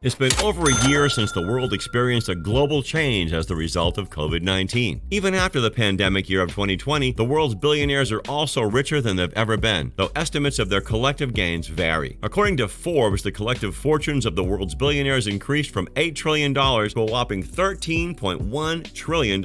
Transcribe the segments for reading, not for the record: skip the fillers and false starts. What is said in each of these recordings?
It's been over a year since the world experienced a global change as the result of COVID-19. Even after the pandemic year of 2020, the world's billionaires are also richer than they've ever been, though estimates of their collective gains vary. According to Forbes, the collective fortunes of the world's billionaires increased from $8 trillion to a whopping $13.1 trillion.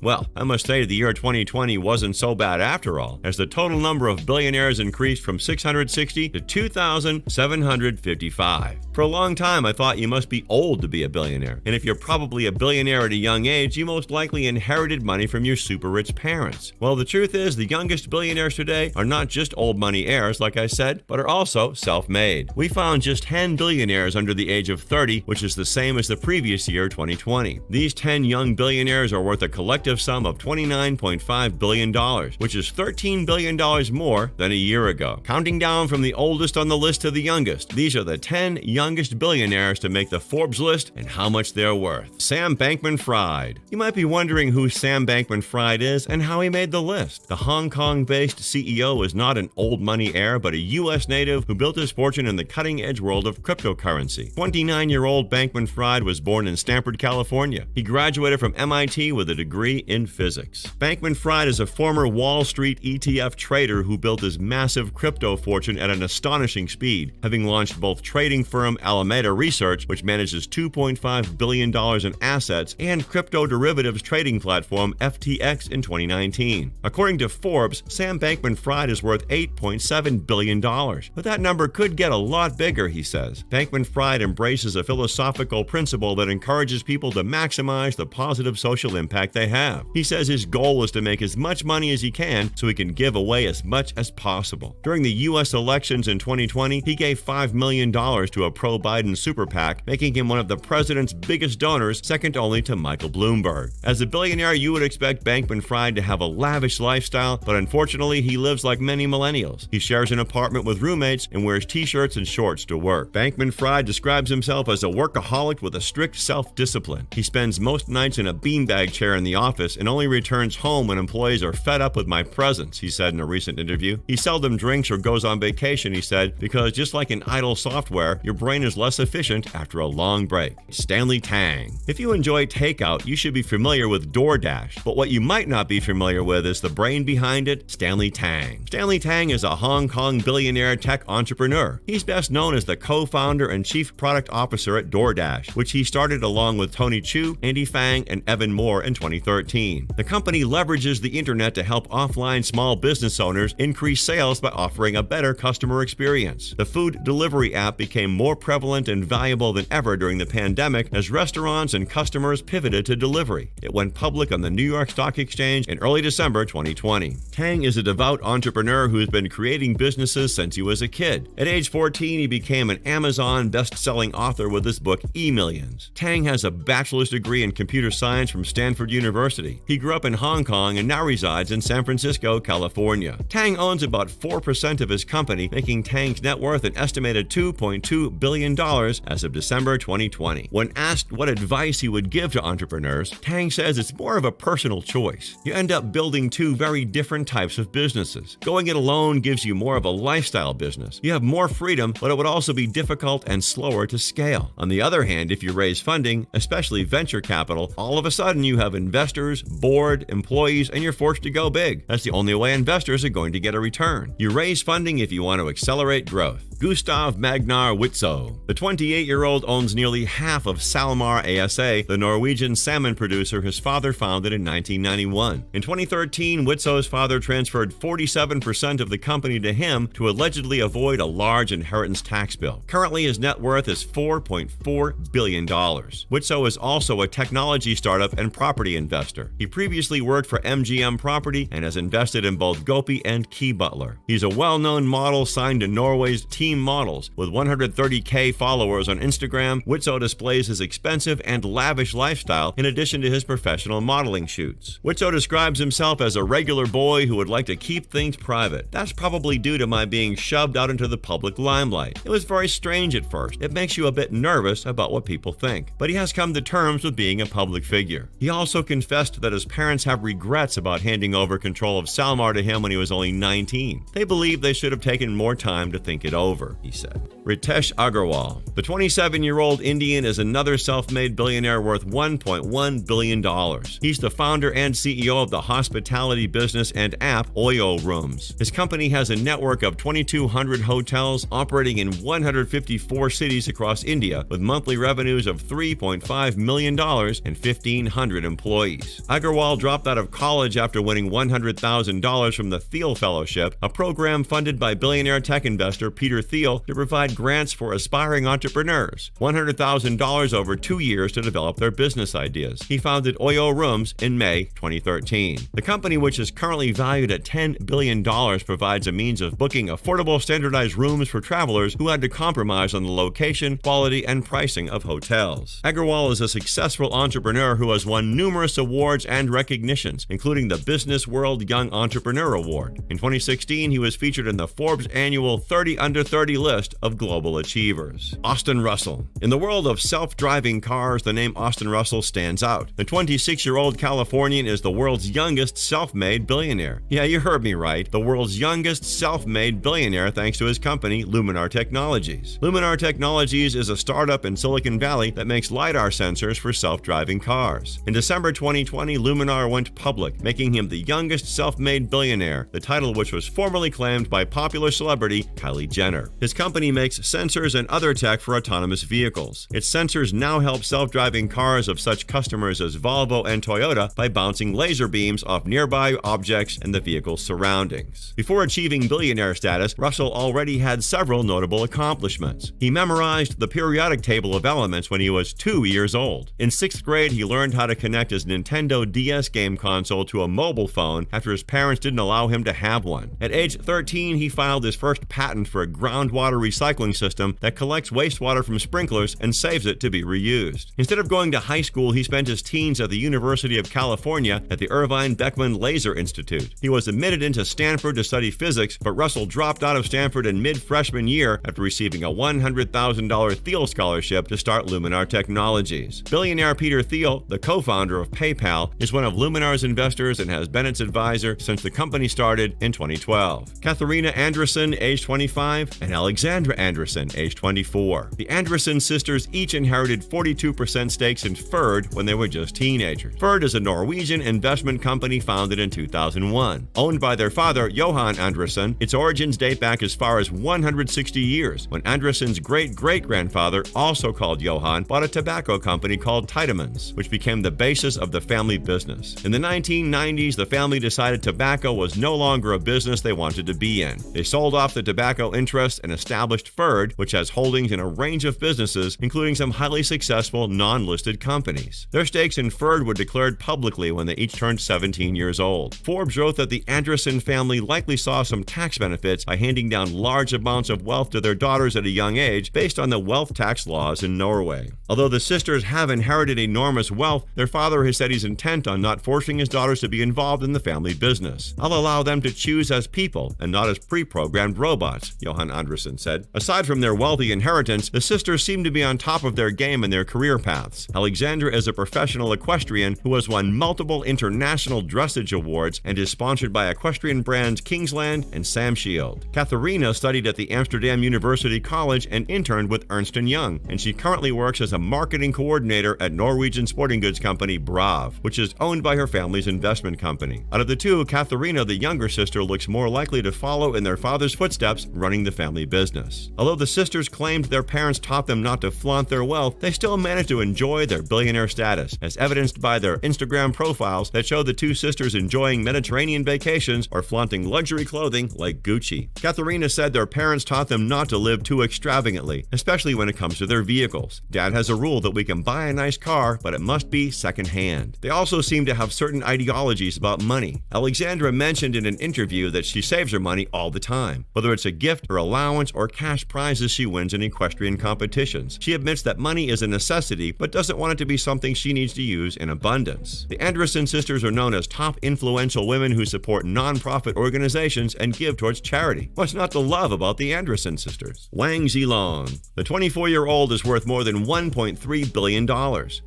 Well, I must say the year 2020 wasn't so bad after all, as the total number of billionaires increased from 660 to 2,755. For a long time, I thought you must be old to be a billionaire. And if you're probably a billionaire at a young age, you most likely inherited money from your super rich parents. Well, the truth is, the youngest billionaires today are not just old money heirs, like I said, but are also self-made. We found just 10 billionaires under the age of 30, which is the same as the previous year, 2020. These 10 young billionaires are worth a collective sum of $29.5 billion, which is $13 billion more than a year ago. Counting down from the oldest on the list to the youngest, these are the 10 youngest billionaires to make the Forbes list and how much they're worth. Sam Bankman-Fried. You might be wondering who Sam Bankman-Fried is and how he made the list. The Hong Kong-based CEO is not an old money heir, but a U.S. native who built his fortune in the cutting-edge world of cryptocurrency. 29-year-old Bankman-Fried was born in Stanford, California. He graduated from MIT with a degree in physics. Bankman-Fried is a former Wall Street ETF trader who built his massive crypto fortune at an astonishing speed, having launched both trading firm Alameda Research, which manages $2.5 billion in assets, and crypto derivatives trading platform FTX in 2019. According to Forbes, Sam Bankman-Fried is worth $8.7 billion. But that number could get a lot bigger, he says. Bankman-Fried embraces a philosophical principle that encourages people to maximize the positive social impact they have. He says his goal is to make as much money as he can so he can give away as much as possible. During the U.S. elections in 2020, he gave $5 million to a pro-Biden super PAC, making him one of the president's biggest donors, second only to Michael Bloomberg. As a billionaire, you would expect Bankman-Fried to have a lavish lifestyle, but unfortunately, he lives like many millennials. He shares an apartment with roommates and wears t-shirts and shorts to work. Bankman-Fried describes himself as a workaholic with a strict self-discipline. He spends most nights in a beanbag chair in the office and only returns home when employees are fed up with my presence, he said in a recent interview. He seldom drinks or goes on vacation, he said, because just like in idle software, your brain is less efficient after a long break. Stanley Tang. If you enjoy takeout, you should be familiar with DoorDash, but what you might not be familiar with is the brain behind it, Stanley Tang. Stanley Tang is a Hong Kong billionaire tech entrepreneur. He's best known as the co-founder and chief product officer at DoorDash, which he started along with Tony Chu, Andy Fang, and Evan Moore in 2013. The company leverages the internet to help offline small business owners increase sales by offering a better customer experience. The food delivery app became more prevalent and valuable than ever during the pandemic as restaurants and customers pivoted to delivery. It went public on the New York Stock Exchange in early December 2020. Tang is a devout entrepreneur who has been creating businesses since he was a kid. At age 14, he became an Amazon best-selling author with his book E-Millions. Tang has a bachelor's degree in computer science from Stanford University. He grew up in Hong Kong and now resides in San Francisco, California. Tang owns about 4% of his company, making Tang's net worth an estimated $2.2 billion as of December 2020. When asked what advice he would give to entrepreneurs, Tang says it's more of a personal choice. You end up building two very different types of businesses. Going it alone gives you more of a lifestyle business. You have more freedom, but it would also be difficult and slower to scale. On the other hand, if you raise funding, especially venture capital, all of a sudden you have investors, board, employees, and you're forced to go big. That's the only way investors are going to get a return. You raise funding if you want to accelerate growth. Gustav Magnar Witzøe. The 28-year-old owns nearly half of SalMar ASA, the Norwegian salmon producer his father founded in 1991. In 2013, Witzøe's father transferred 47% of the company to him to allegedly avoid a large inheritance tax bill. Currently, his net worth is $4.4 billion. Witzøe is also a technology startup and property investor. He previously worked for MGM Property and has invested in both Gopi and Key Butler. He's a well-known model signed to Norway's Team Models. With 130K followers on Instagram, Witzøe displays his expensive and lavish lifestyle in addition to his professional modeling shoots. Witzøe describes himself as a regular boy who would like to keep things private. That's probably due to my being shoved out into the public limelight. It was very strange at first. It makes you a bit nervous about what people think. But he has come to terms with being a public figure. He also confessed that his parents have regrets about handing over control of SalMar to him when he was only 19. They believe they should have taken more time to think it over. over, he said. Ritesh Agarwal. The 27-year-old Indian is another self-made billionaire worth $1.1 billion. He's the founder and CEO of the hospitality business and app Oyo Rooms. His company has a network of 2,200 hotels operating in 154 cities across India with monthly revenues of $3.5 million and 1,500 employees. Agarwal dropped out of college after winning $100,000 from the Thiel Fellowship, a program funded by billionaire tech investor Peter Thiel to provide grants for aspiring entrepreneurs, $100,000 over 2 years to develop their business ideas. He founded Oyo Rooms in May 2013. The company, which is currently valued at $10 billion, provides a means of booking affordable standardized rooms for travelers who had to compromise on the location, quality, and pricing of hotels. Agarwal is a successful entrepreneur who has won numerous awards and recognitions, including the Business World Young Entrepreneur Award. In 2016, he was featured in the Forbes annual 30 Under 30 list of global achievers. Austin Russell. In the world of self-driving cars, the name Austin Russell stands out. The 26-year-old Californian is the world's youngest self-made billionaire. Yeah, you heard me right. The world's youngest self-made billionaire thanks to his company, Luminar Technologies. Luminar Technologies is a startup in Silicon Valley that makes LiDAR sensors for self-driving cars. In December 2020, Luminar went public, making him the youngest self-made billionaire, the title which was formerly claimed by popular celebrity Kylie Jenner. His company makes sensors and other tech for autonomous vehicles. Its sensors now help self-driving cars of such customers as Volvo and Toyota by bouncing laser beams off nearby objects and the vehicle's surroundings. Before achieving billionaire status, Russell already had several notable accomplishments. He memorized the periodic table of elements when he was 2 years old. In 6th grade, he learned how to connect his Nintendo DS game console to a mobile phone after his parents didn't allow him to have one. At age 13, he filed his first patent for a groundwater recycling system that collects wastewater from sprinklers and saves it to be reused. Instead of going to high school, he spent his teens at the University of California at the Irvine Beckman Laser Institute. He was admitted into Stanford to study physics, but Russell dropped out of Stanford in mid-freshman year after receiving a $100,000 Thiel scholarship to start Luminar Technologies. Billionaire Peter Thiel, the co-founder of PayPal, is one of Luminar's investors and has been its advisor since the company started in 2012. Katharina Andreessen, age 25, and Alexandra Andreessen, age 24. The Andreessen sisters each inherited 42% stakes in Ferd when they were just teenagers. Ferd is a Norwegian investment company founded in 2001. Owned by their father, Johan Andreessen, its origins date back as far as 160 years, when Andreessen's great-great-grandfather, also called Johan, bought a tobacco company called Tijdemans, which became the basis of the family business. In the 1990s, the family decided tobacco was no longer a business they wanted to be in. They sold off the tobacco interests and established Ferd, which has holdings in a range of businesses, including some highly successful non-listed companies. Their stakes in Ferd were declared publicly when they each turned 17 years old. Forbes wrote that the Andreessen family likely saw some tax benefits by handing down large amounts of wealth to their daughters at a young age based on the wealth tax laws in Norway. Although the sisters have inherited enormous wealth, their father has said he's intent on not forcing his daughters to be involved in the family business. "I'll allow them to choose as people and not as pre-programmed robots," Johan Andreessen said. Aside from their wealthy inheritance, the sisters seem to be on top of their game in their career paths. Alexandra is a professional equestrian who has won multiple international dressage awards and is sponsored by equestrian brands Kingsland and Sam Shield. Katharina studied at the Amsterdam University College and interned with Ernst & Young, and she currently works as a marketing coordinator at Norwegian sporting goods company Brav, which is owned by her family's investment company. Out of the two, Katharina, the younger sister, looks more likely to follow in their father's footsteps running the family business. Although the sisters claimed their parents taught them not to flaunt their wealth, they still managed to enjoy their billionaire status, as evidenced by their Instagram profiles that show the two sisters enjoying Mediterranean vacations or flaunting luxury clothing like Gucci. Katharina said their parents taught them not to live too extravagantly, especially when it comes to their vehicles. "Dad has a rule that we can buy a nice car, but it must be secondhand." They also seem to have certain ideologies about money. Alexandra mentioned in an interview that she saves her money all the time, whether it's a gift or allowance or cash prizes she wins in equestrian competitions. She admits that money is a necessity, but doesn't want it to be something she needs to use in abundance. The Andreessen sisters are known as top influential women who support non-profit organizations and give towards charity. What's not to love about the Andreessen sisters? Wang Zilong. The 24-year-old is worth more than $1.3 billion.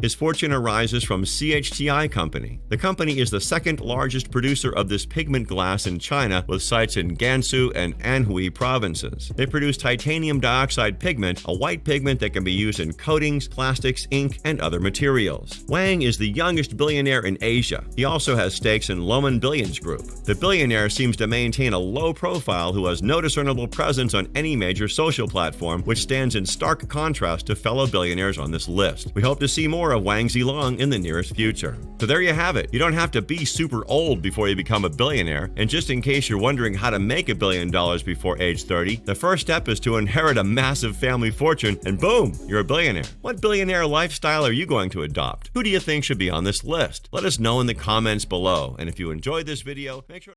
His fortune arises from CHTI Company. The company is the second largest producer of this pigment glass in China, with sites in Gansu and Anhui provinces. brands. They produce titanium dioxide pigment, a white pigment that can be used in coatings, plastics, ink, and other materials. Wang is the youngest billionaire in Asia. He also has stakes in Loman Billions Group. The billionaire seems to maintain a low profile who has no discernible presence on any major social platform, which stands in stark contrast to fellow billionaires on this list. We hope to see more of Wang Zilong in the nearest future. So there you have it. You don't have to be super old before you become a billionaire. And just in case you're wondering how to make $1 billion before age 30, the first step is to inherit a massive family fortune, and boom, you're a billionaire. What billionaire lifestyle are you going to adopt? Who do you think should be on this list? Let us know in the comments below. And if you enjoyed this video, make sure